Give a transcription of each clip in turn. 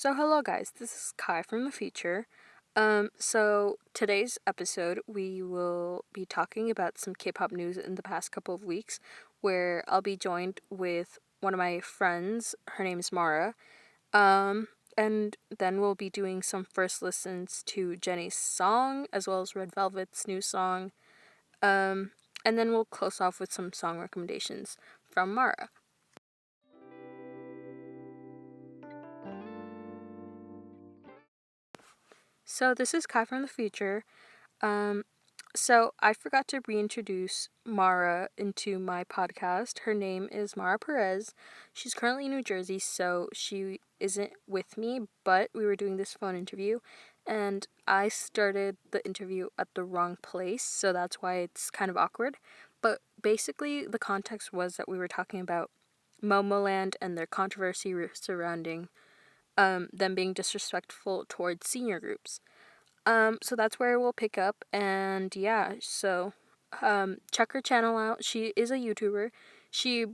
So hello guys, this is Kai from the future. So today's episode we will be talking about some K-pop news in the past couple of weeks, where I'll be joined with one of my friends. Her name is Mara. And then we'll be doing some first listens to Jennie's song as well as Red Velvet's new song. And then we'll close off with some song recommendations from Mara. So this is Kai from the future. So I forgot to reintroduce Mara into my podcast. Her name is Mara Perez. She's currently in New Jersey, so she isn't with me, but we were doing this phone interview, and I started the interview at the wrong place, so that's why it's kind of awkward. But basically, the context was that we were talking about Momoland and their controversy surrounding them being disrespectful towards senior groups. So that's where we'll pick up, and yeah, so check her channel out. She is a YouTuber. She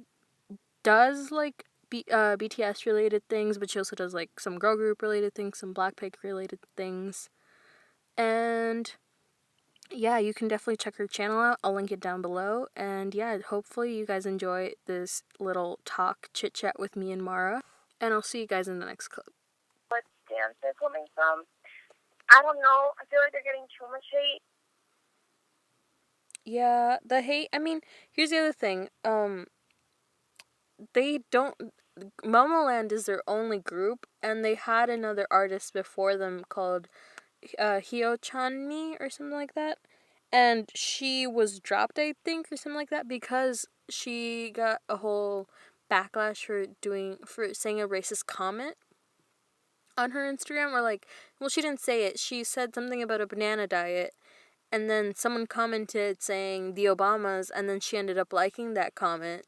does like BTS related things, but she also does like some girl group related things, some Blackpink related things, and yeah, you can definitely check her channel out. I'll link it down below, and yeah, hopefully you guys enjoy this little talk chit chat with me and Mara, and I'll see you guys in the next clip. What dance they're coming from? I don't know. I feel like they're getting too much hate. Yeah, the hate. I mean, here's the other thing. They don't. Momoland is their only group, and they had another artist before them called Hyo Chanmi or something like that, and she was dropped, I think, or something like that, because she got a whole backlash for saying a racist comment on her Instagram, or like, well, she didn't say it. She said something about a banana diet, and then someone commented saying the Obamas, and then she ended up liking that comment.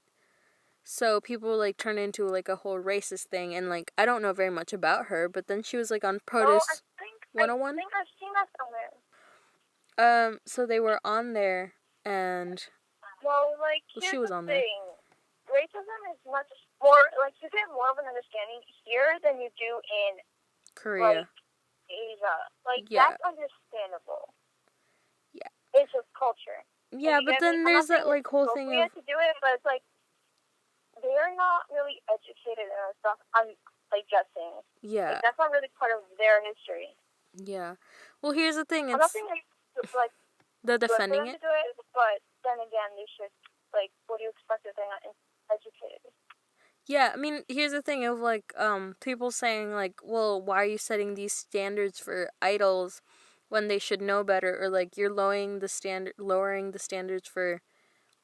So people like turned into like a whole racist thing, and like I don't know very much about her, but then she was like on Produce 101. I think I've seen that somewhere. So they were on there, and Well, like, she here's was the on there. thing. Racism is much more, like, you get more of an understanding here than you do in, Korea. like, Asia. Like, Yeah. that's understandable. Yeah. It's just culture. Yeah, but then there's that like whole thing of to do it, but it's like they're not really educated in our stuff. I'm like guessing. yeah. Like, that's not really part of their history. Yeah. Well, here's the thing. I'm not It's saying like they're good for defending them it. to do it, but then again, they should, like, what do you expect if they're not educated? Yeah, I mean, here's the thing of like people saying like, well, why are you setting these standards for idols when they should know better, or like you're lowering the standards for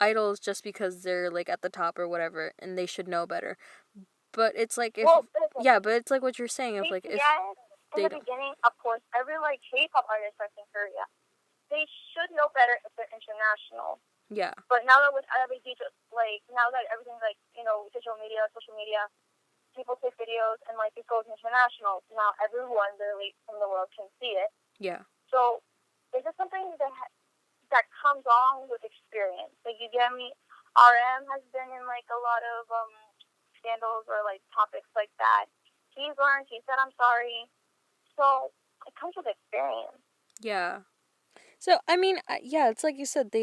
idols just because they're like at the top or whatever, and they should know better. But it's like if but it's like what you're saying of like if in the beginning, of course, every like K-pop artist starts in Korea. They should know better if they're international. Yeah. But now that with everything's like, you know, social media, people take videos and like it goes international. Now everyone literally from the world can see it. Yeah. So is it something that comes on with experience? Like, you get me? RM has been in like a lot of scandals or like topics like that. He's learned. He said, "I'm sorry." So it comes with experience. Yeah. So I mean, yeah, it's like you said,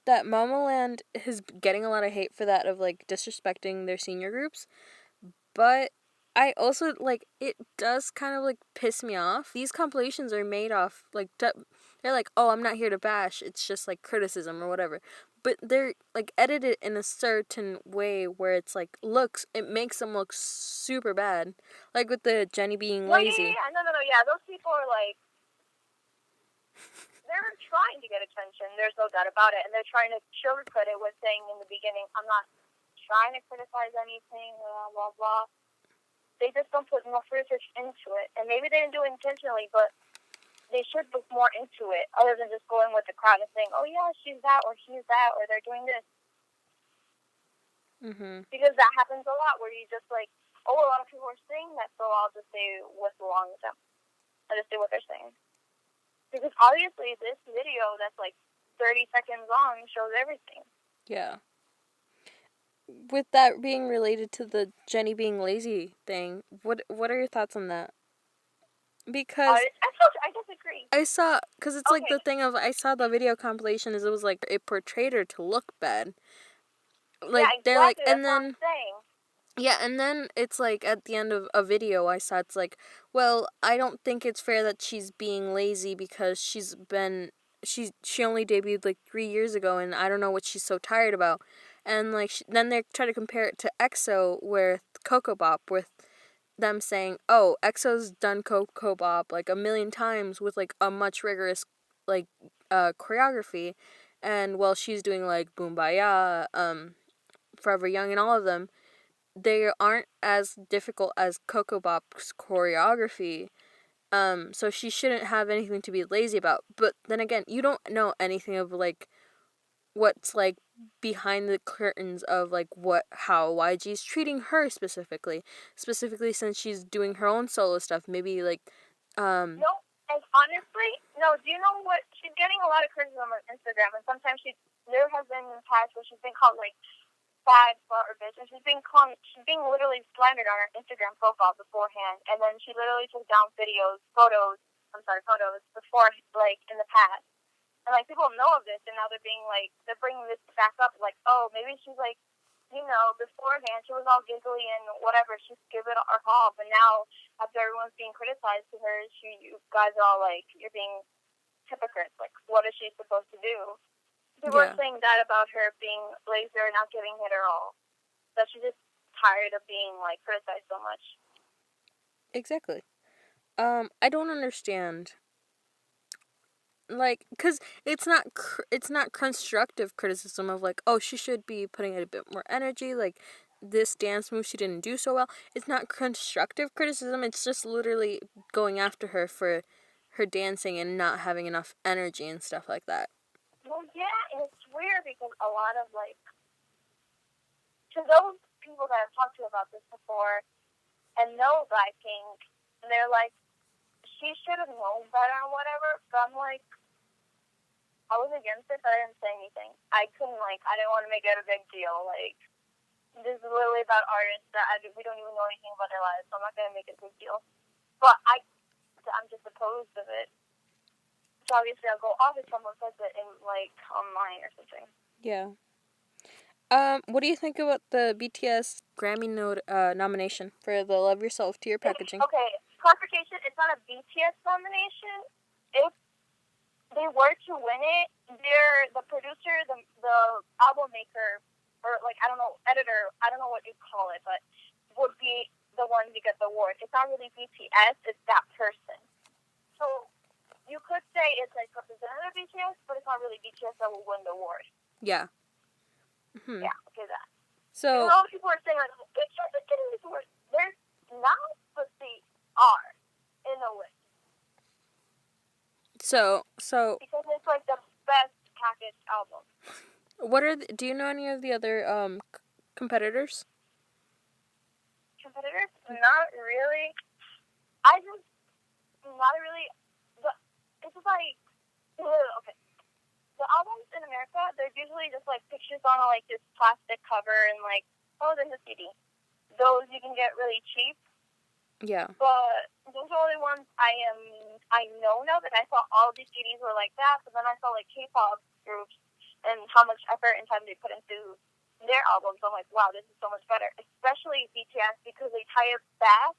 that Momoland is getting a lot of hate for that of like disrespecting their senior groups, but I also like it does kind of like piss me off. These compilations are made off like they're like, oh, I'm not here to bash. It's just like criticism or whatever. But they're like edited in a certain way where it's like it makes them look super bad. Like with the Jennie being lazy. No. Yeah, those people are like, they're trying to get attention. There's no doubt about it, and they're trying to sugarcoat it with saying in the beginning, "I'm not trying to criticize anything." Blah blah blah. They just don't put enough research into it, and maybe they didn't do it intentionally, but they should look more into it, other than just going with the crowd and saying, "Oh yeah, she's that, or he's that, or they're doing this." Because that happens a lot, where you just like, "Oh, a lot of people are saying that, so I'll just say what's wrong with them. I'll just say what they're saying." Because obviously, this video that's like 30 seconds long shows everything. Yeah. with that being related to the Jenny being lazy thing, what are your thoughts on that? Because I disagree. I saw, because it's like Okay. the thing of, I saw the video compilation is it was like it portrayed her to look bad. Like, Yeah, they're like, exactly. and That's what I'm then, saying. yeah, and then it's like at the end of a video I saw, it's like, well, I don't think it's fair that she's being lazy because she only debuted like 3 years ago, and I don't know what she's so tired about. And like then they try to compare it to EXO with Coco Bop, with them saying, "Oh, EXO's done Coco Bop like a million times with like a much rigorous like choreography, and while she's doing like Boom Baya, Forever Young, and all of them, they aren't as difficult as Coco Bop's choreography. So she shouldn't have anything to be lazy about. But then again, you don't know anything of like what's like behind the curtains of like how YG's treating her specifically since she's doing her own solo stuff. Maybe like No, and honestly, no. Do you know what? She's getting a lot of criticism on Instagram, and sometimes there has been times where she's been called like fag, slut, or bitch, and she's being literally slandered on her Instagram profile beforehand, and then she literally took down photos before, like in the past, and like people know of this, and now they're bringing this back up, like, oh, maybe she's like, beforehand she was all giggly and whatever, she's given her all, but now after everyone's being criticized to her, you guys are all like, you're being hypocrites. Like, what is she supposed to do? People are saying that about her being lazy or not giving it her all. That she's just tired of being like criticized so much. exactly. I don't understand. Like, cause it's not constructive criticism of like, oh, she should be putting in a bit more energy. Like, this dance move she didn't do so well. It's not constructive criticism. It's just literally going after her for her dancing and not having enough energy and stuff like that. Well, yeah, and it's weird because a lot of like, to those people that I've talked to about this before and know Blackpink, they're like, she should have known better or whatever. But I'm like, I was against it, but I didn't say anything. I didn't want to make it a big deal. Like, this is literally about artists that we don't even know anything about their lives, so I'm not going to make it a big deal. But I'm just opposed of it. So obviously I'll go off if someone says it in, like, online or something. Yeah. What do you think about the BTS Grammy nomination for the Love Yourself tier packaging? Okay, clarification, it's not a BTS nomination. If they were to win it, the producer, the album maker, or like, I don't know, editor, I don't know what you call it, but would be the one to get the award. It's not really BTS, it's that person. So you could say it's like representative BTS, but it's not really BTS that will win the award. Yeah. Yeah, okay, that. So, a lot of people are saying like, BTS is getting this award. They're not, but they are in a way. So because it's like the best packaged album. Do you know any of the other competitors? Competitors? Not really. I just not really. It's just like, okay. The albums in America, they're usually just like pictures on like this plastic cover and like, oh, there's a CD. Those you can get really cheap. Yeah. But those are the only ones I know now that I saw all these CDs were like that. But then I saw like K-pop groups and how much effort and time they put into their albums. I'm like, wow, this is so much better. Especially BTS because they tie it back.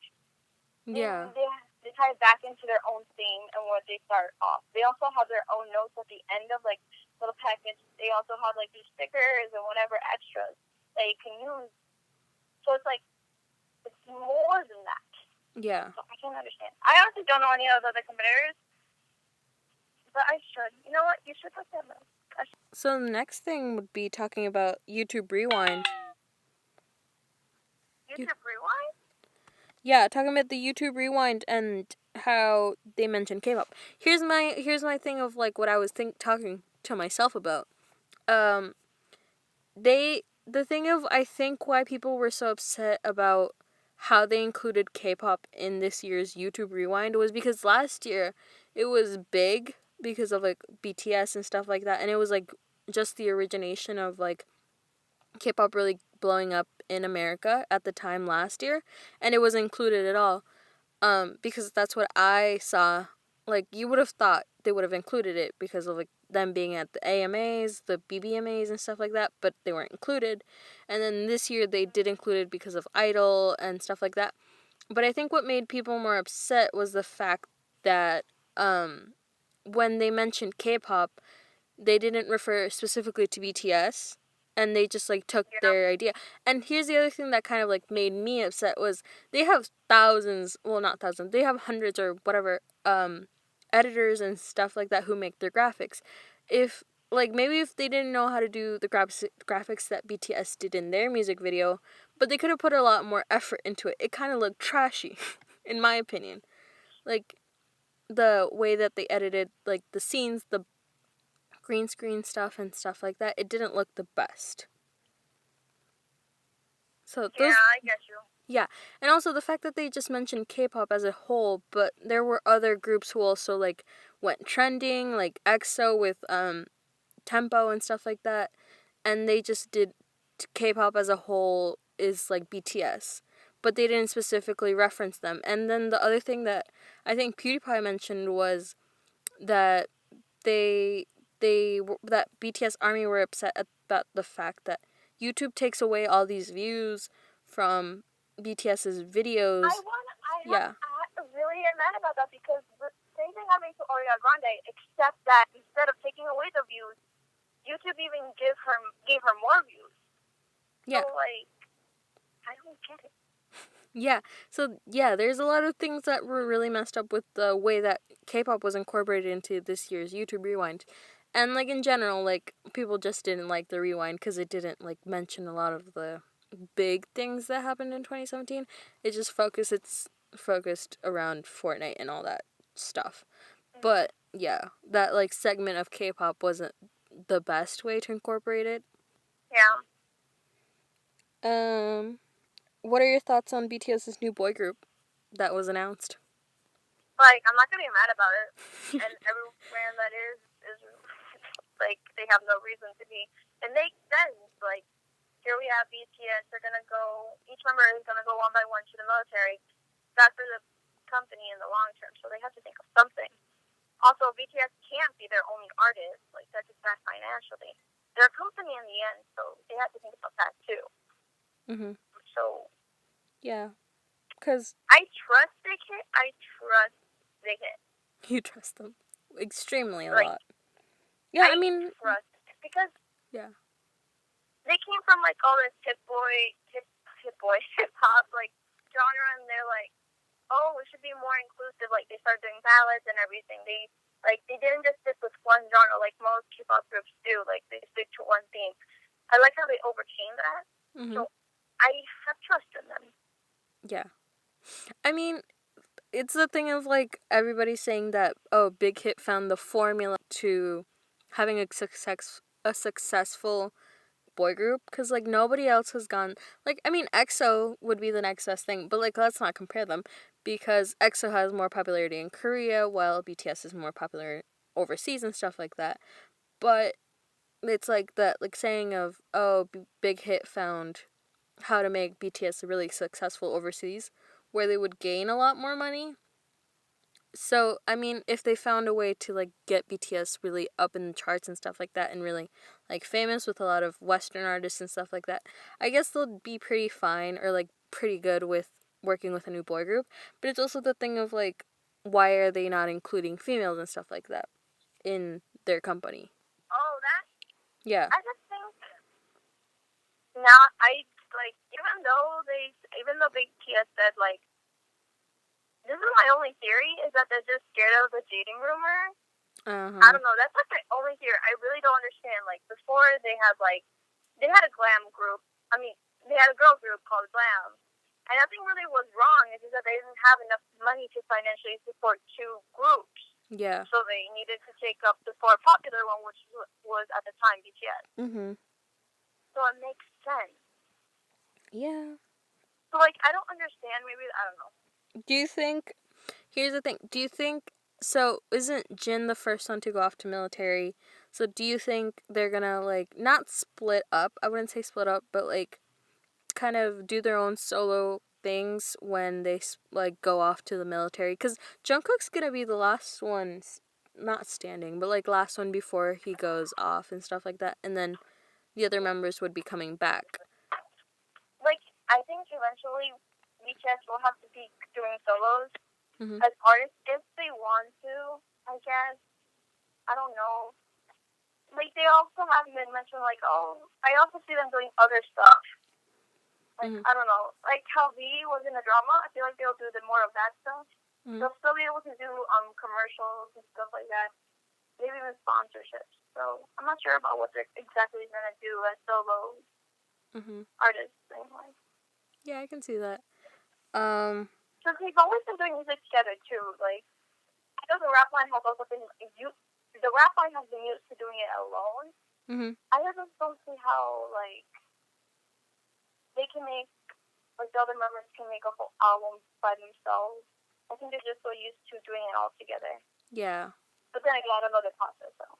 Yeah. They tie it back into their own theme and what they start off. They also have their own notes at the end of like little package. They also have like these stickers and whatever extras that you can use. So it's like, it's more than that. Yeah. So I can't understand. I honestly don't know any of the other competitors, but I should. You know what? You should look them up. So the next thing would be talking about YouTube Rewind. YouTube Rewind? Yeah, talking about the YouTube Rewind and how they mentioned K-pop. Here's my thing of like what I was talking to myself about. The thing of I think why people were so upset about how they included K-pop in this year's YouTube Rewind was because last year it was big because of like BTS and stuff like that, and it was like just the origination of like K-pop really blowing up in America at the time last year, and it wasn't included at all. Because that's what I saw. Like, you would have thought they would have included it because of, like, them being at the AMAs, the BBMAs, and stuff like that, but they weren't included. And then this year they did include it because of Idol and stuff like that. But I think what made people more upset was the fact that when they mentioned K-pop, they didn't refer specifically to BTS, and they just like took their idea. And here's the other thing that kind of like made me upset was they have thousands, well, not thousands, they have hundreds or whatever editors and stuff like that who make their graphics. If like maybe if they didn't know how to do the graphics that BTS did in their music video, but they could have put a lot more effort into it. It kind of looked trashy in my opinion. Like the way that they edited like the scenes, the green screen stuff and stuff like that, it didn't look the best. So those, Yeah, I get you. yeah, and also the fact that they just mentioned K-pop as a whole, but there were other groups who also like went trending, like EXO with Tempo and stuff like that, and they just did K-pop as a whole is like BTS, but they didn't specifically reference them. And then the other thing that I think PewDiePie mentioned was that they that BTS Army were upset about the fact that YouTube takes away all these views from BTS's videos. I really am mad about that because the same thing happened to Ariana Grande, except that instead of taking away the views, YouTube even gave her more views. Yeah. So like, I don't get it. Yeah, so yeah, there's a lot of things that were really messed up with the way that K-pop was incorporated into this year's YouTube Rewind. And like in general, like people just didn't like the Rewind because it didn't like mention a lot of the big things that happened in 2017. It just focused around Fortnite and all that stuff. But yeah, that like segment of K-pop wasn't the best way to incorporate it. Yeah. What are your thoughts on BTS's new boy group that was announced? Like, I'm not gonna be mad about it. And every brand that is like, they have no reason to be. It makes sense. Like, here we have BTS. They're gonna go. Each member is gonna go one by one to the military. That's for the company in the long term. So they have to think of something. Also, BTS can't be their only artist. Like, that's just bad financially. They're a company in the end, so they have to think about that too. Mhm. So. Yeah, because I trust Big Hit. you trust them extremely a like, lot. Yeah, I mean, trust because yeah, they came from like all this hip hop like genre, and they're like, oh, we should be more inclusive. Like, they started doing ballads and everything. They didn't just stick with one genre like most K-pop groups do. Like, they stick to one theme. I like how they overcame that. mm-hmm. So I have trust in them. Yeah, I mean, it's the thing of like everybody saying that Big Hit found the formula to having a successful boy group because like nobody else has gone. Like, I mean, EXO would be the next best thing, but like let's not compare them because EXO has more popularity in Korea while BTS is more popular overseas and stuff like that. But it's like that like saying of Big Hit found how to make BTS really successful overseas where they would gain a lot more money. So, I mean, if they found a way to like get BTS really up in the charts and stuff like that and really like famous with a lot of Western artists and stuff like that, I guess they'll be pretty fine or like pretty good with working with a new boy group. But it's also the thing of like, why are they not including females and stuff like that in their company? Oh, that? Yeah. I just think now even though BTS said like, this is my only theory, is that they're just scared of the dating rumor. I don't know. That's like my only theory. I really don't understand. Like, before they had a glam group. I mean, they had a girl group called Glam. And nothing really was wrong. It's just that they didn't have enough money to financially support two groups. Yeah. So they needed to take up the more popular one, which was at the time BTS. So it makes sense. Yeah. So, like, I don't understand. Maybe, I don't know. Do you think, here's the thing, so isn't Jin the first one to go off to military? So do you think they're gonna, like, not split up? I wouldn't say split up, but, like, kind of do their own solo things when they, like, go off to the military? Because Jungkook's gonna be the last one, not standing, but, like, last one before he goes off and stuff like that. And then the other members would be coming back. Like, I think eventually BTS will have to be doing solos Mm-hmm. as artists if they want to, I guess. I don't know. Like, they also haven't been mentioned, like, oh, I also see them doing other stuff. Like, Mm-hmm. I don't know. Like, how V was in a drama, I feel like they'll do more of that stuff. Mm-hmm. They'll still be able to do commercials and stuff like that. Maybe even sponsorships. So, I'm not sure about what they're exactly going to do as solo artists. Anyway. Yeah, I can see that. So they've always been doing music together, too. Like, I know the rap line has also been the rap line has been used to doing it alone. Mm-hmm. I just don't see how, like, they can make, like, the other members can make a whole album by themselves. I think they're just so used to doing it all together. Yeah. But then again, I don't know the process, so.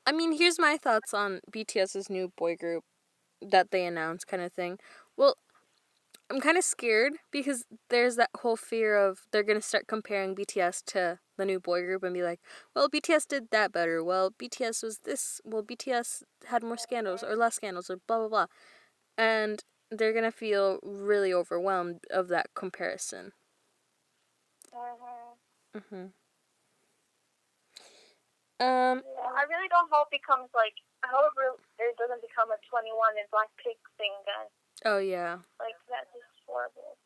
I mean, here's my thoughts on BTS's new boy group that they announced, kind of thing. Well, I'm kind of scared because there's that whole fear of they're going to start comparing BTS to the new boy group and be like, well, BTS did that better. Well, BTS was this. Well, BTS had more scandals or less scandals or blah, blah, blah. And they're going to feel really overwhelmed of that comparison. Mm-hmm. I really don't hope it becomes, like, I hope it doesn't become a 21 and Blackpink thing then. Oh, yeah. Like, that's just horrible.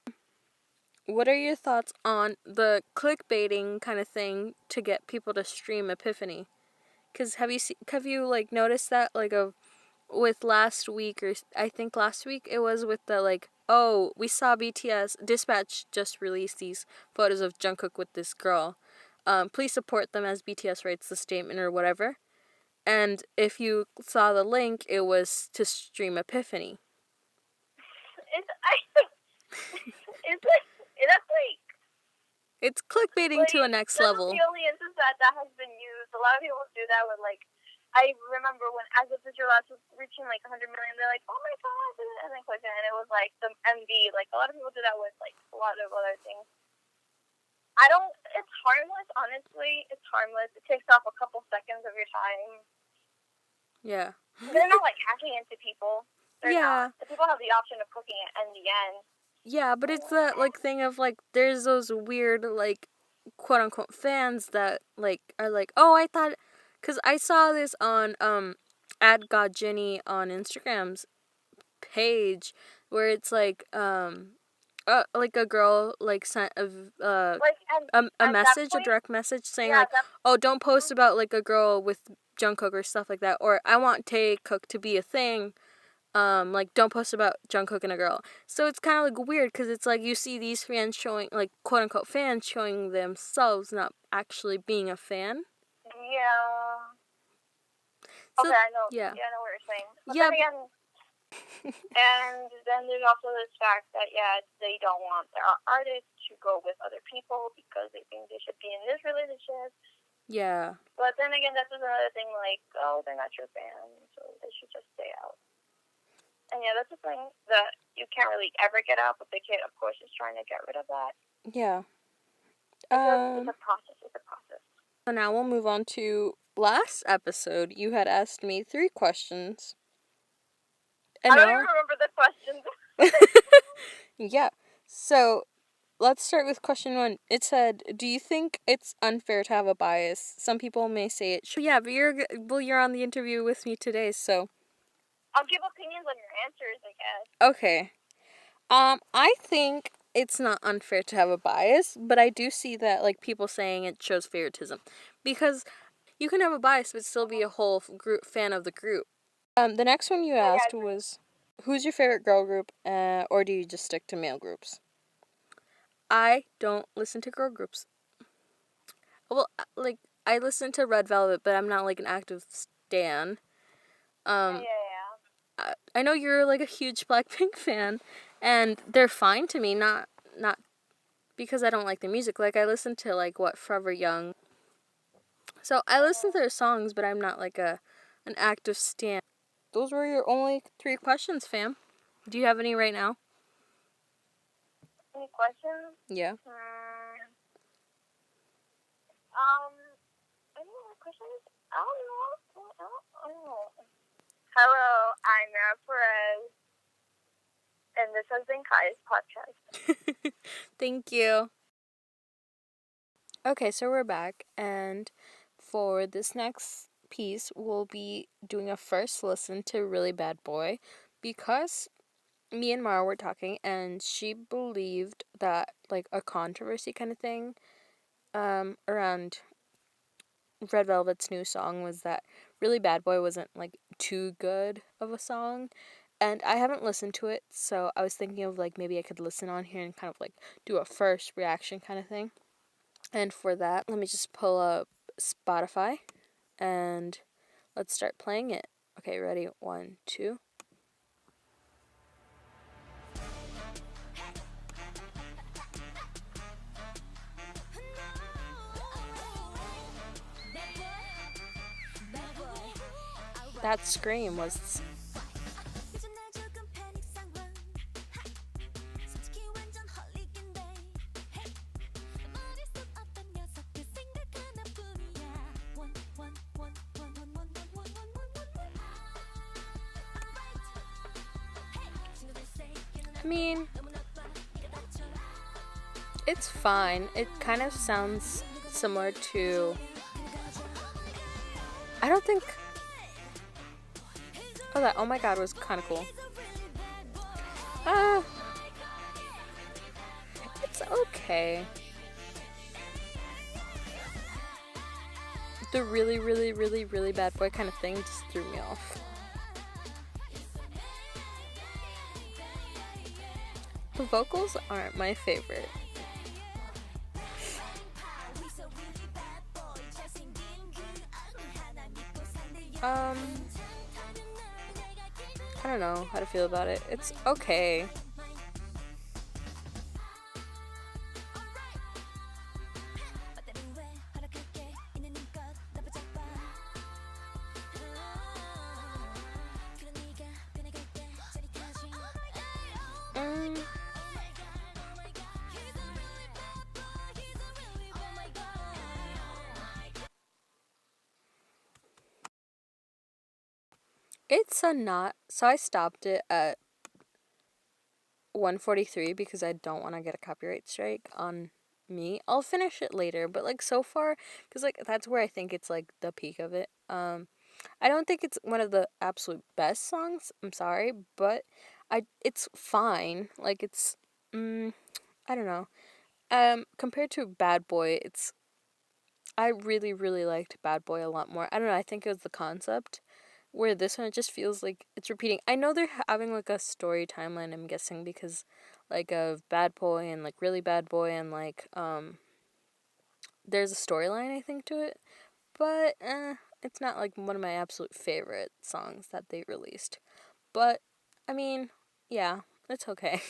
What are your thoughts on the clickbaiting kind of thing to get people to stream Epiphany? Because have you like noticed that, like, with last week, or I think last week it was, with the, like, oh, we saw BTS Dispatch just released these photos of Jungkook with this girl. Please support them as BTS writes the statement or whatever. And if you saw the link, it was to stream Epiphany. That's like, it's clickbaiting to a next level. That's the only instance that has been used. A lot of people do that with, like, I remember when As If It's Your Last was reaching, like, 100 million, they're like, oh my god, and then click it, and it was, like, the MV. Like, a lot of people do that with, like, a lot of other things. It's harmless, honestly. It's harmless. It takes off a couple seconds of your time. Yeah. They're not, like, hacking into people. They're yeah. not. The people have the option of clicking it in the end. Yeah, but it's that, like, thing of, like, there's those weird, like, quote-unquote fans that, like, are like, oh, I thought, because I saw this on, @GodJenny on Instagram's page, where it's, like, like, a girl, like, sent a message, a direct message, saying, like, oh, don't post about, like, a girl with Jungkook or stuff like that, or I want Taekook to be a thing. Like, don't post about Jungkook and a girl. So it's kind of, like, weird, because it's, like, you see these fans showing, like, quote-unquote fans showing themselves not actually being a fan. Yeah. So, okay, I know. Yeah. Yeah, I know what you're saying. But yeah. Then again, and then there's also this fact that, they don't want their artists to go with other people because they think they should be in this relationship. Yeah. But then again, that's another thing, like, oh, they're not your fans, so they should just stay out. And yeah, that's a thing that you can't really ever get out, but the kid, of course, is trying to get rid of that. Yeah. It's a process. So now we'll move on to last episode. You had asked me 3 questions. And I don't even remember the questions. Yeah. So let's start with question 1. It said, do you think it's unfair to have a bias? Some people may say it should. Yeah, but you're on the interview with me today, so I'll give opinions on your answers, I guess. Okay. I think it's not unfair to have a bias, but I do see that, like, people saying it shows favoritism. Because you can have a bias but still be a whole group fan of the group. The next one you asked was, who's your favorite girl group, or do you just stick to male groups? I don't listen to girl groups. Well, like, I listen to Red Velvet, but I'm not, like, an active stan. I know you're, like, a huge Blackpink fan, and they're fine to me, not because I don't like the music. Like, I listen to, like, Forever Young. So I listen to their songs, but I'm not like an active stan. Those were your only 3 questions, fam. Do you have any right now? Any questions? Yeah. Any more questions? I don't know. Hello, I'm Mara Perez, and this has been Kai's podcast. Thank you. Okay, so we're back, and for this next piece, we'll be doing a first listen to Really Bad Boy, because me and Mara were talking, and she believed that, like, a controversy kind of thing around Red Velvet's new song was that Really Bad Boy wasn't, like, too good of a song. And I haven't listened to it, so I was thinking of, like, maybe I could listen on here and kind of, like, do a first reaction kind of thing. And for that, let me just pull up Spotify and let's start playing it. Okay, ready? 1, 2. That scream was... I mean, it's fine. It kind of sounds similar to... I don't think... Oh, that Oh My God was kind of cool. It's okay. The really, really, really, really bad boy kind of thing just threw me off. The vocals aren't my favorite. I don't know how to feel about it. It's okay. It's a not, so I stopped it at 143 because I don't want to get a copyright strike on me. I'll finish it later, but like so far, because like that's where I think it's like the peak of it. I don't think it's one of the absolute best songs. I'm sorry, but it's fine. Like it's I don't know. Compared to Bad Boy, I really really liked Bad Boy a lot more. I don't know. I think it was the concept. Where this one, it just feels like it's repeating. I know they're having like a story timeline, I'm guessing, because like of Bad Boy and like Really Bad Boy and like there's a storyline I think to it, but it's not like one of my absolute favorite songs that they released. But I mean, yeah, it's okay.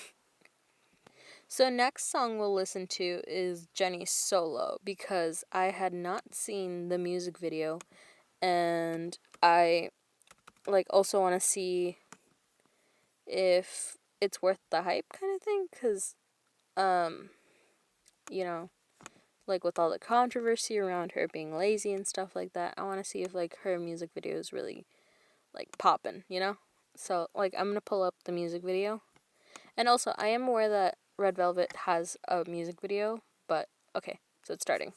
So next song we'll listen to is Jenny's Solo, because I had not seen the music video and I like also want to see if it's worth the hype kind of thing, because you know, like with all the controversy around her being lazy and stuff like that, I want to see if like her music video is really like poppin', you know. So like I'm gonna pull up the music video, and also I am aware that Red Velvet has a music video, but okay, so it's starting.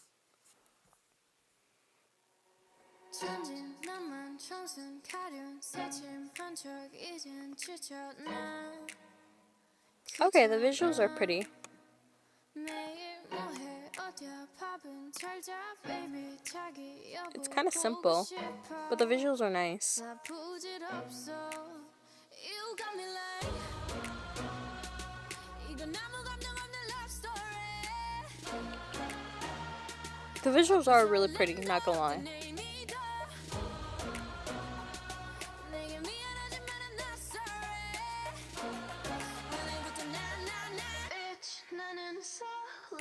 Okay, the visuals are pretty. It's kind of simple, but the visuals are nice. The visuals are really pretty, not gonna lie.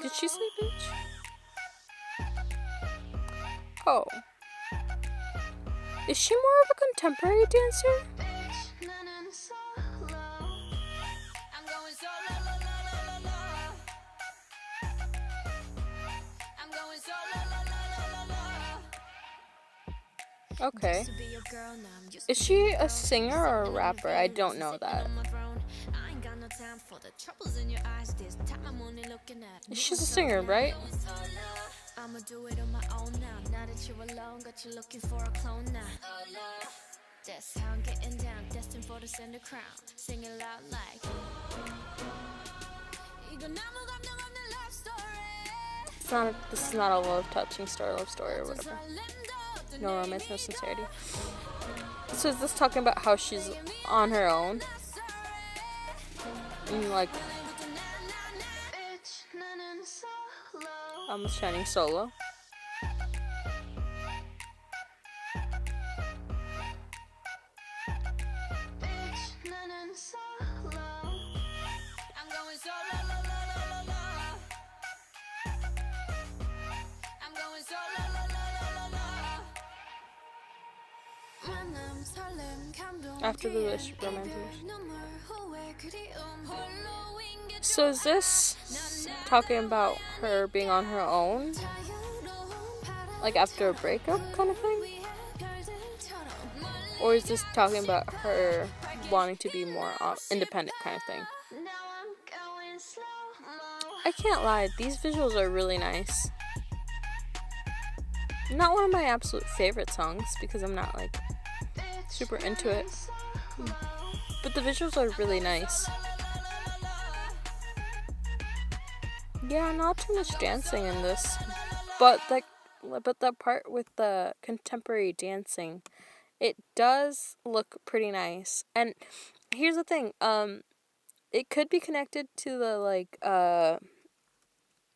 Did she say bitch? Oh. Is she more of a contemporary dancer? Okay. Is she a singer or a rapper? I don't know that. She's a singer, right? I'ma do it on my own now. Now that you're alone, got you looking for a clone now. That's how I'm getting down, destined for the center crown. Sing it loud like this is not a love story or whatever. No romance, no sincerity. So is this talking about how she's on her own? And like shining solo. After the wish, romantic. So is this talking about her being on her own? Like after a breakup kind of thing? Or is this talking about her wanting to be more independent kind of thing? I can't lie, these visuals are really nice. Not one of my absolute favorite songs because I'm not like super into it, but the visuals are really nice. Yeah, not too much dancing in this, but the part with the contemporary dancing, it does look pretty nice. And here's the thing, it could be connected to the like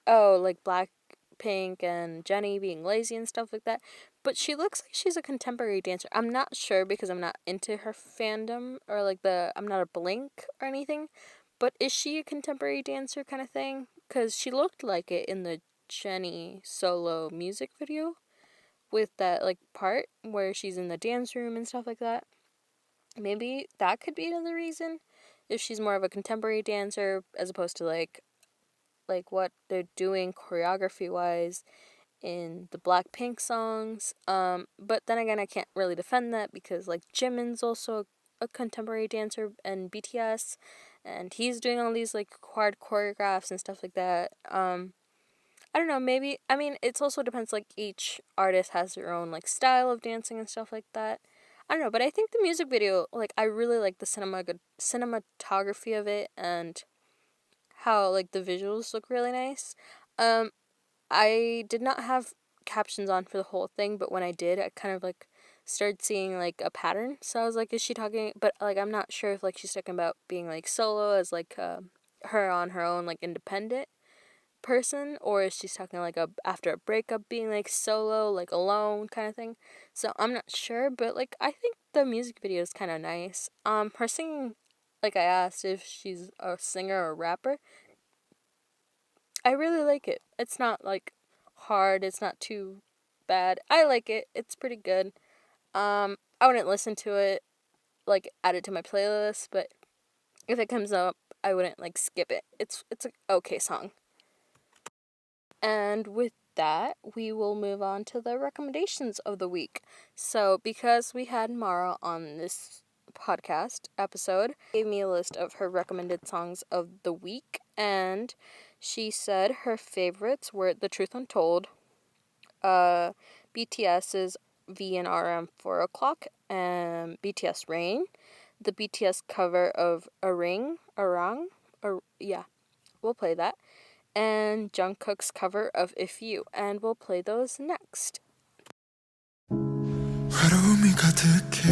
Blackpink and Jennie being lazy and stuff like that. But she looks like she's a contemporary dancer. I'm not sure because I'm not into her fandom or I'm not a Blink or anything. But is she a contemporary dancer kind of thing? Because she looked like it in the Jennie solo music video with that like part where she's in the dance room and stuff like that. Maybe that could be another reason. If she's more of a contemporary dancer as opposed to like what they're doing choreography wise in the Blackpink songs. But then again, I can't really defend that because like Jimin's also a contemporary dancer in BTS, and he's doing all these like hard choreographs and stuff like that. I don't know, maybe, I mean, it also depends, like each artist has their own like style of dancing and stuff like that. I don't know, but I think the music video, like I really like the cinematography of it and how like the visuals look really nice. I did not have captions on for the whole thing, but when I did, I kind of like started seeing like a pattern. So I was like, is she talking, but like I'm not sure if like she's talking about being like solo as like her on her own like independent person, or is she talking like after a breakup being like solo, like alone kind of thing. So I'm not sure, but like I think the music video is kind of nice. Her singing, like I asked if she's a singer or rapper, I really like it. It's not like hard, it's not too bad. I like it. It's pretty good. I wouldn't listen to it, like add it to my playlist, but if it comes up, I wouldn't like skip it. It's an okay song. And with that, we will move on to the recommendations of the week. So, because we had Mara on this podcast episode, gave me a list of her recommended songs of the week, and she said her favorites were The Truth Untold, BTS's V and RM 4 O'Clock, and BTS Rain, the BTS cover of we'll play that, and Jungkook's cover of If You, and we'll play those next. 외로움이 가득해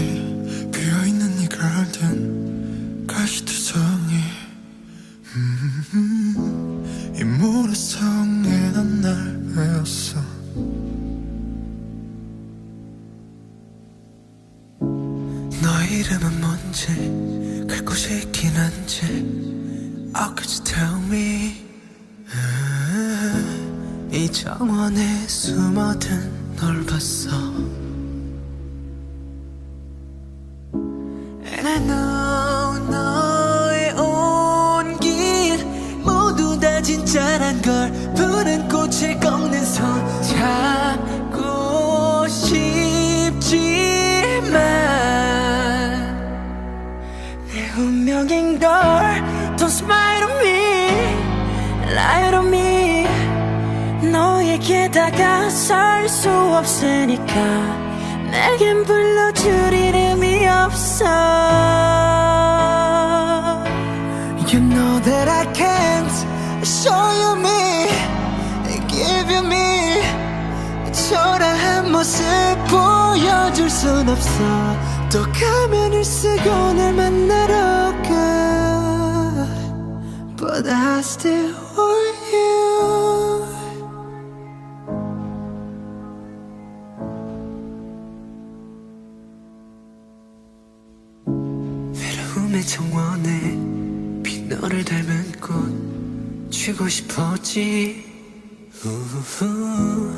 비어있는 이 garden 가시투성이 이 모래성에 넌 날 외웠어 너의 이름은 뭔지 갈 곳이 있긴 한지 Oh, could you tell me 이 정원에 숨어든 널 봤어. And I know 너의 온길 모두 다 진짜란 걸. 푸른 꽃을 꺾는 손 잡고 싶지만 내 운명인 걸. Don't smile on me, lie to me. 너에게 다가설 수 없으니까 내겐 불러줄 이름이 없어. You know that I can't show you me, give you me. 초라한 모습 보여줄 순 없어. 또 가면을 쓰고 날 만나러 가. But I still want you. 외로움의 정원에 빈 너를 닮은 꽃 쥐고 싶었지. 우후,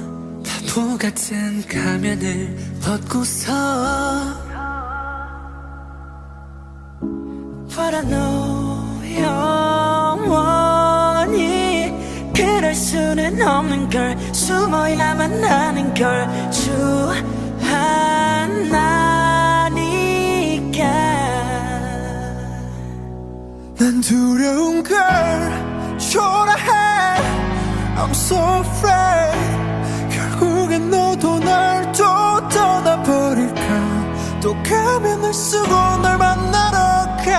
바보 같은 가면을 벗고서. But I know 영원히 그럴 수는 없는 걸. 숨어야만 하는 걸 주하나니까. 난 두려운 걸 초라해. I'm so afraid. 결국엔 너도 날 또 떠나버릴까. 또 가면을 쓰고 널 만나러 가.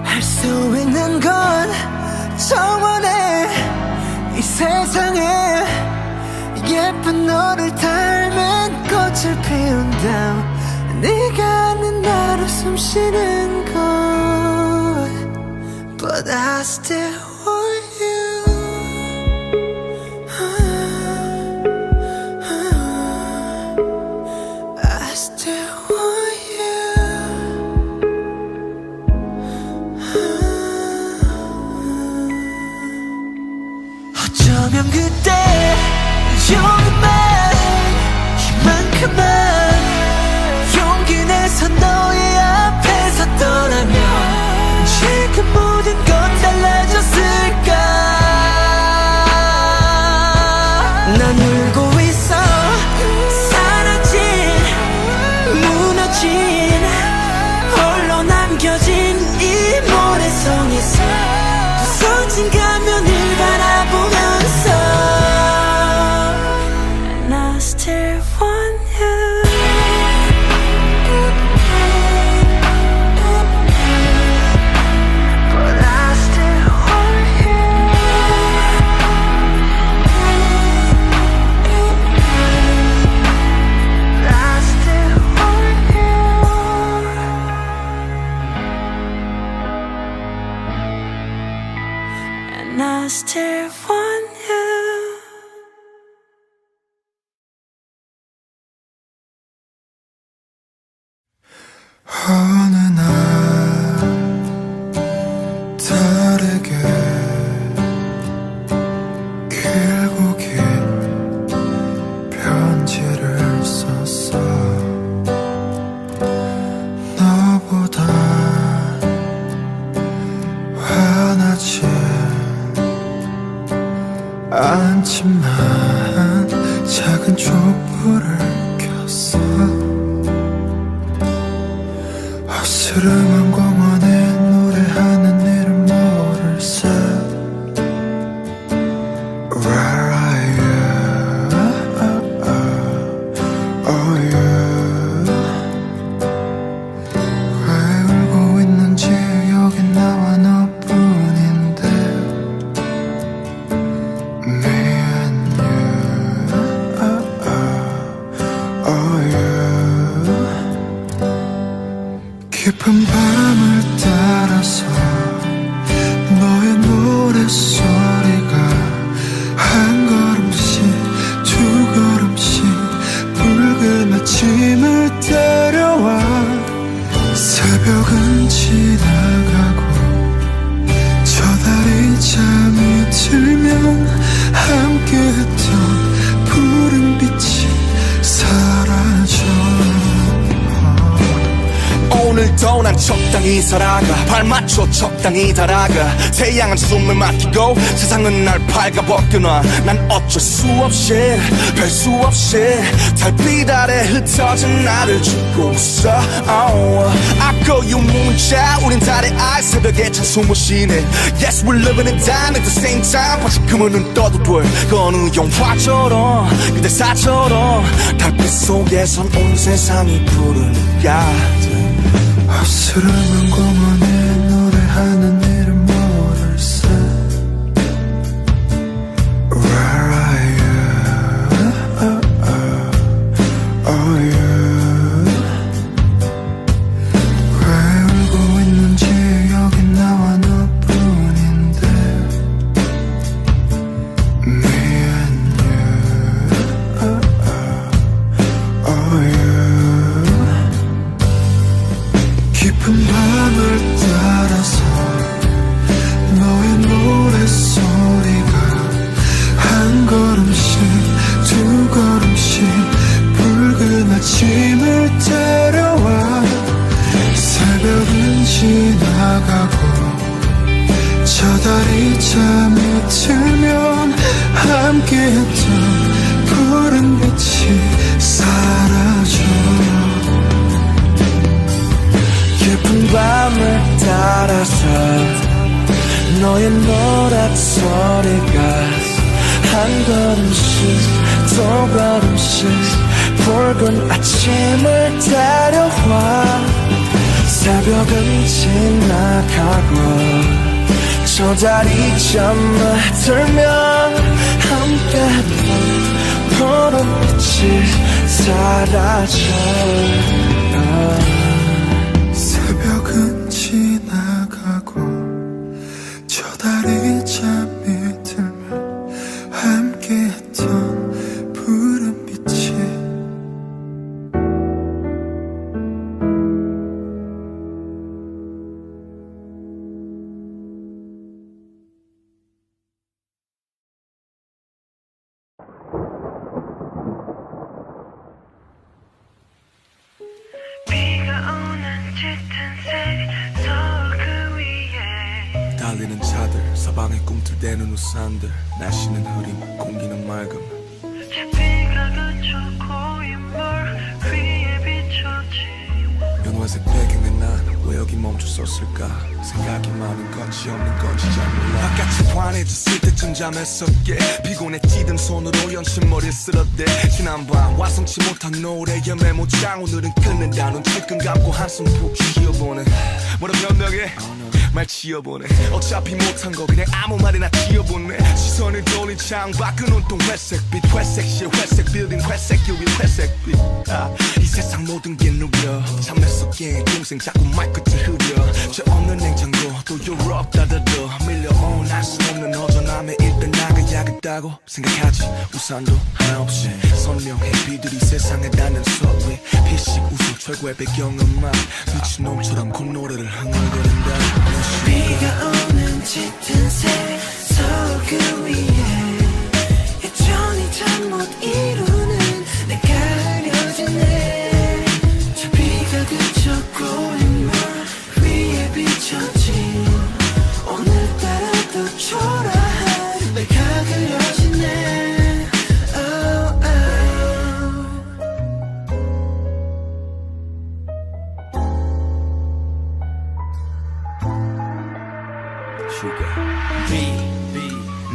할 수 있는 건 저번에 이 세상에 예쁜 너를 닮은 꽃을 피운다. 네가 아는 나로 숨 쉬는 곳. But I still want you. I still want you. 어쩌면 그때 조금만 이만큼만 용기 내서 너의 앞에서 떠나면 지금 모든 건 달라졌을까. 난 울고 있어. 사라진 무너진 홀로 남겨진 이 모래성에서 부서진 가면을 바라보면서 And I still want you. But I still want you. I still want you. And I still want you. 어느 날 다르게 길고 긴 편지를 썼어. 너보다 화나지 않지만 작은 촛불을 켰어. 어스름한 공원에 노래하는 이름 모를세. Where are you? Oh you. 왜 울고 있는지 여긴 나와 너뿐인데. Me and you. Oh you. 깊은 밤을 난 적당히 살아가 발맞춰 적당히 달아가 태양은 숨을 막히고 세상은 날 발가벗겨놔 난 어쩔 수 없이 별 수 없이 달빛 아래 흩어진 나를 죽고 있어 아까 유문자 우린 달의 알 새벽에 찬송을 쉬네 Yes we're living it down at the same time 지금은 눈 떠도 돼 그 어느 영화처럼 그대사처럼 달빛 속에선 온 세상이 부르니까 어스름한 공원에 노래하는 이름 모를세 Where are you? Oh you 왜 울고 있는지 여기 나와 너뿐인데 Me and you Oh you 깊은 밤을 따라서 너의 노랫소리가 한 걸음씩 두 걸음씩 붉은 아침을 데려와 새벽은 지나가고 저 달이 잠이 들면 함께했던 푸른 빛이 사라져 깊은 밤을 따라서 너의 노랫소리가 한 걸음씩 두 걸음씩 붉은 아침을 데려와 새벽은 지나가고 저 달이 잠을 들면 함께했던 푸른 빛이 사라져 새벽은 지나가고 저 달이 잠이 들면 함께했던 푸른 빛이 달리는 차들 사방에 꿈틀대는 우산들 날씨는 흐림 공기는 맑음 비가 그쳐 고인물 위에 비춰진 연화색 배경에 난 왜 여기 멈춰섰을까 생각이 많은 건지 없는 건지 잘 몰라 바깥이 환해졌을 때쯤 잠에서 깨 피곤해지던 손으로 연신머리를 쓸어대 지난밤 완성치 못한 노래의 메모장 오늘은 끝낸다 눈 질끈 감고 한숨 푹 쉬어보네 뭐라 변명해 말 지어보네 어차피 못한 거 그냥 아무 말이나 지어보네 시선을 돌린 창밖은 온통 회색빛 회색실 회색 빌딩 회색 유리 회색빛 이 세상 모든 게 누려 잠에 섞인 동생 자꾸 말끝을 흐려 죄 없는 냉장고 또 유럽 따다도 밀려온 알 수 없는 허전함에 일단 나가야겠다고 생각하지 우산도 하나 없이 선명해 비들이 세상에 닿는 소리 피식 웃음 최고의 배경음악 미친놈처럼 콧노래를 흥얼거린다 비가 오는 짙은 새서 그 위에 여전히 잠 못 이루는 내가 흐려지네 저 비가 그쳐 고인물 위에 비춰진 오늘따라 또 초라한 내가 그려지네 oh,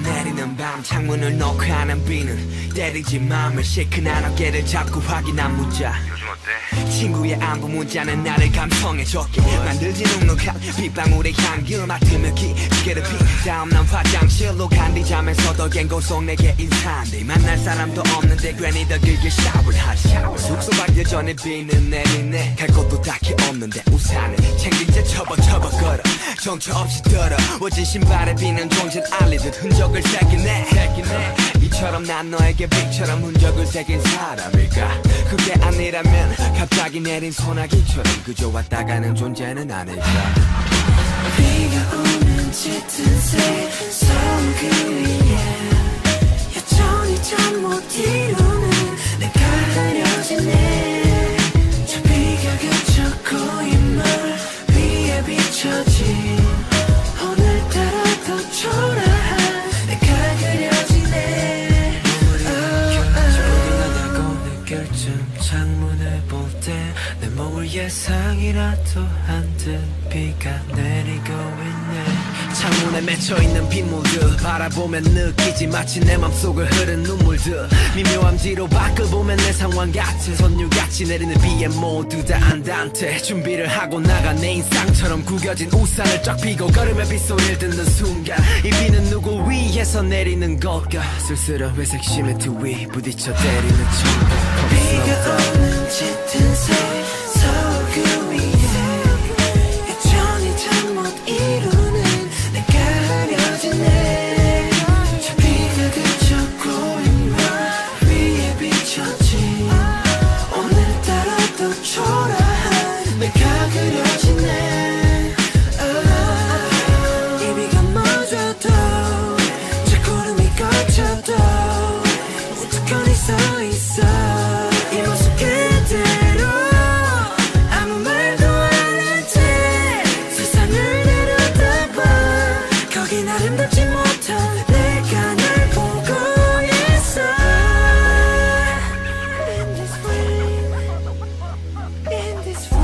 내리는 밤 창문을 놓고 하는 비는 때리지 맘을 시큰한 어깨를 잡고 확인한 문자 요즘 어때? 친구의 안부 문자는 나를 감성해줬게 만들지 눅눅한 빗방울의 향기 맡으며 기계를 피 다음 난 화장실로 간 뒤 잠에서도 갱고 속 내게 인사한대 만날 사람도 없는데 괜히 더 길게 샤워를 하지 숙소밖에 전에 비는 내리네 갈 곳도 딱히 없는데 우산을 챙긴 채 접어 걸어 정처 없이 더러워진 신발에 비는 존재를 알리듯 흔적을 새기네 이처럼 난 너에게 빛처럼 흔적을 새긴 사람일까 그게 아니라면 갑자기 내린 소나기처럼 그저 왔다 가는 존재는 아닐까 비가 오는 짙은 새성 그 위에 여전히 잠 못 이루는 내가 흐려지네 저 비가 그쳐 고인물 밤이라도 한듯 비가 내리고 있네. 창문에 맺혀있는 빗물들 바라보면 느끼지 마치 내 맘속을 흐른 눈물들. 미묘한 지로 밖을 보면 내 상황 같은 선율같이 내리는 비에 모두 다 안단테. 준비를 하고 나가 내 인상처럼 구겨진 우산을 쫙 펴고 걸음의 빗소리를 듣는 순간 이 비는 누구 위에서 내리는 걸까. 쓸쓸한 회색 시멘트 위 부딪혀 때리는 천국. 비가 오는 짙은 새 서울 그 위에 여전히 잠 못 이루는 내가 흐려지네. 저 비가 그쳐 고인 말 위에 비춰진 오늘따라 또 초라한 내가 그려지네. 이 비가 멈춰도 저 구름이 걷혀도 우두커니 서 있어. 이 모습 그대로 아무 말도 안 한 채 세상을 내려다봐. 거긴 아름답지 못한 내가 날 보고 있어. In this way, in this way.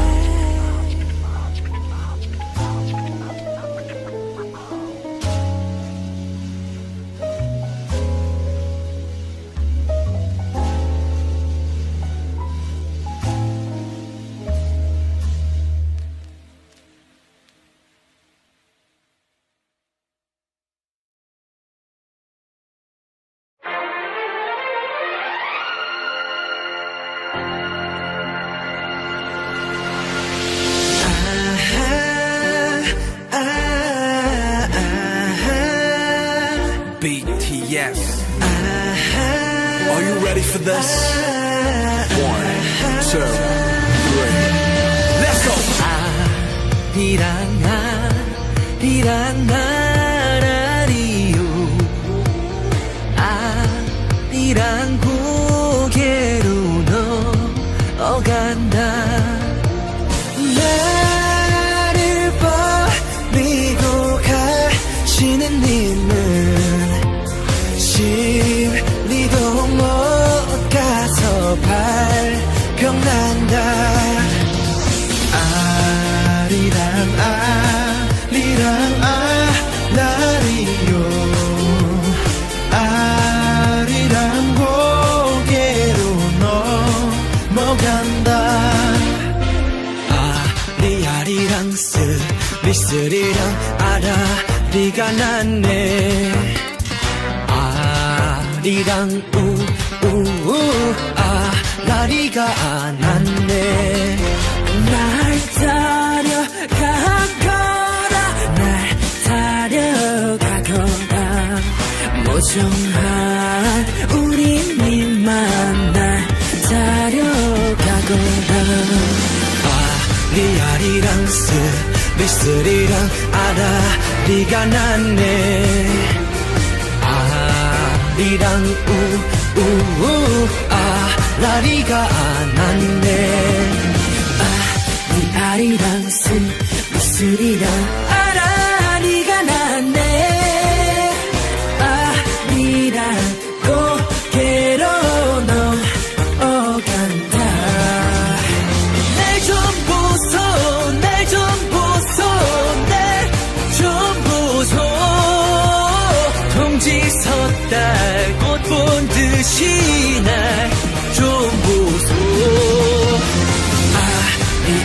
BTS. Are you ready for this? 1, 2, 3. Let's go. 아리랑 나라리요. 아리랑 고개로 넘어간다. 나를 버리고 가시는 님은 심리도 못 가서 발병난다. 아리랑 나리요. 아리랑 고개로 넘어간다. 아리랑 쓰리랑 아라리가 났네. 아리랑 아라리가 났네. 날 따려가거라 모정한 우리님만 날 따려가거라. 아리랑 쓰리랑 아라리가 났네. 아리랑 아라리가 났네. 아리랑 쓰리랑 아라리가 났네. 아리랑 고개로 넘어간다. 날 좀 보소, 날 좀 보소. 동지 섰다 꽃 본 듯이 날 좀 보소.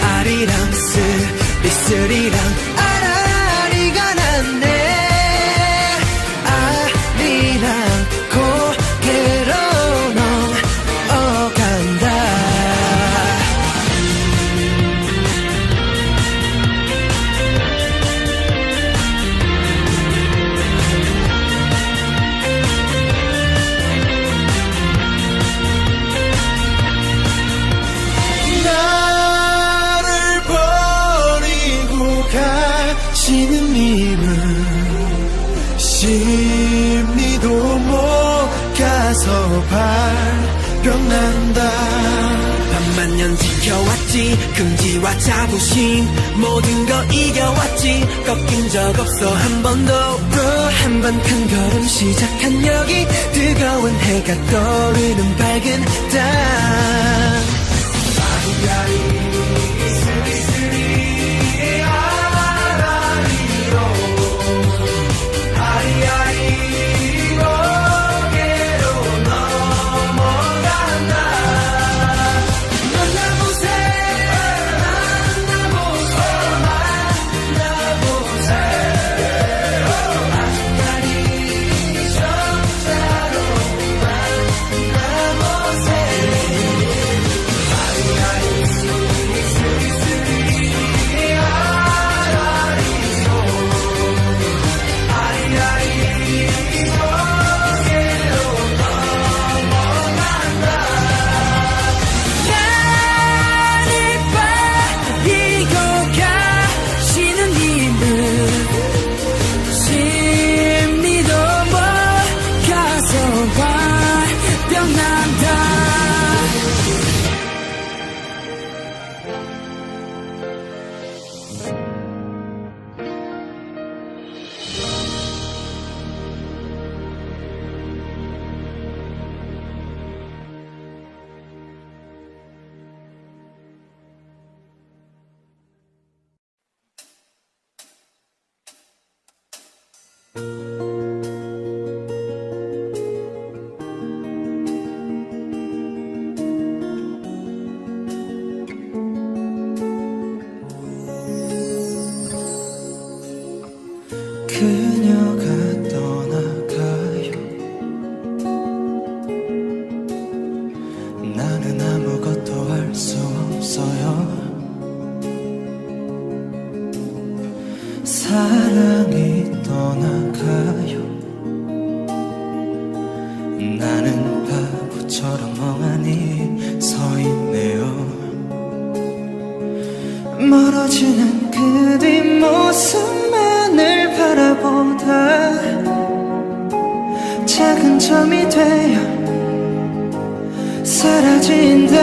아리랑 쓰리랑 아라리가 났네. 아리랑 고개로 넘어간다. 가시는 님은 심리도 못 가서 발병난다. 반만년 지켜왔지. 긍지와 자부심 모든 거 이겨왔지. 꺾인 적 없어 한 번도. 한 번 큰 걸음 시작한 여기 뜨거운 해가 떠오르는 밝은 땅. 그녀가 떠나가요. 나는 아무것도 할 수 없어요. 사랑이 떠나가요. 나는 바보처럼 멍하니 서 있네요. 멀어지는 그 뒷모습만을 바라보다 작은 점이 되어 사라진다.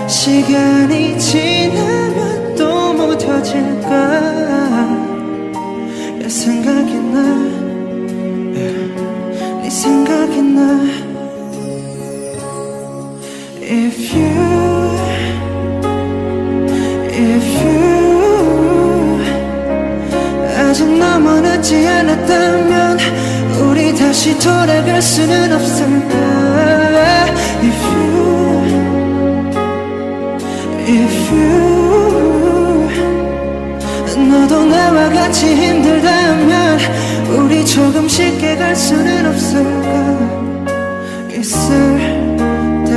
시간이 지나면 또 무뎌질까. 내 생각이 나, 네 생각이 나. If you 아직 너무 늦지 않았다면 우리 다시 돌아갈 수는 없을까. If you 너도 나와 같이 힘들다면 우리 조금 쉽게 갈 수는 없을까. 있을 때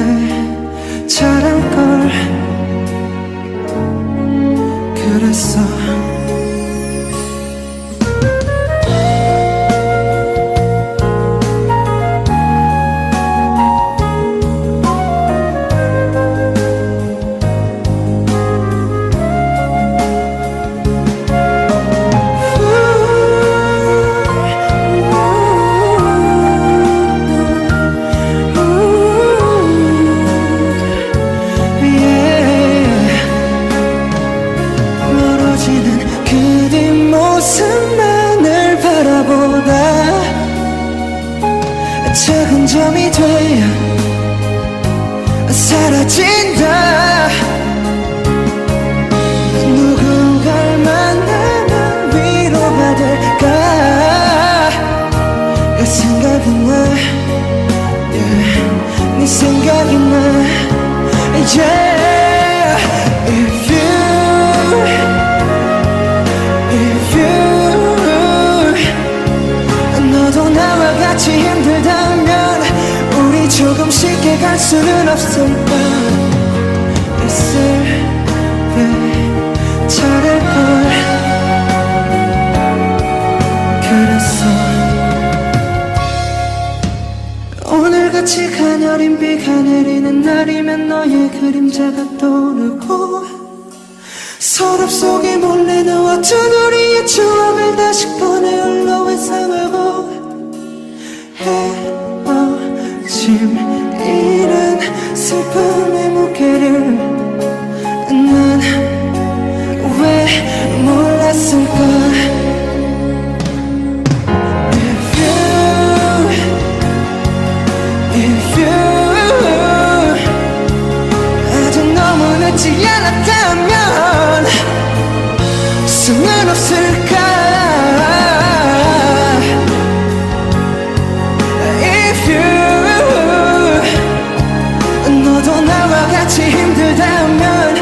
잘할걸 그랬어. 모습만을 바라보다 작은 점이 되어 사라진다. 누군가를 만나면 위로가 될까. 내 생각이 나, 네 생각이 나. Yeah, if you 너도 나와 같이 힘들다면 우리 조금 쉽게 갈 수는 없을까. 있을 때 잘할걸 그랬어. 오늘같이 가녀린 비가 내리는 날이면 너의 그림자가 떠오르고 서랍 속에 몰래 넣어둔 우리의 추억을 다시 꺼내 흘러 회상하고 헤어짐 이른 슬픔의 무게를 난 왜 몰랐을까. If you 아직 너무 늦지 않았다면 수는 없을까. If you 너도 나와 같이 힘들다면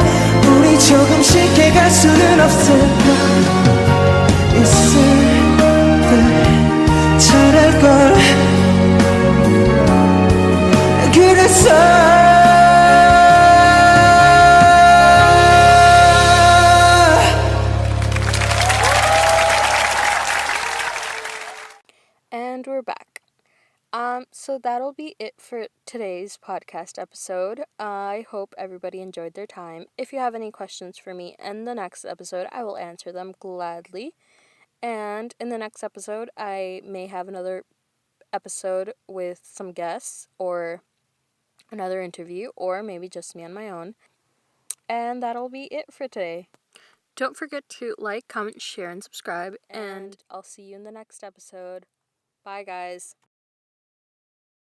우리 조금 쉽게 갈 수는 없을까. 있을 때 잘할걸 그랬어. And we're back. So that'll be it for today's podcast episode. I hope everybody enjoyed their time. If you have any questions for me in the next episode, I will answer them gladly. And in the next episode, I may have another episode with some guests or another interview, or maybe just me on my own. And that'll be it for today. Don't forget to like, comment, share, and subscribe. And I'll see you in the next episode. Bye, guys.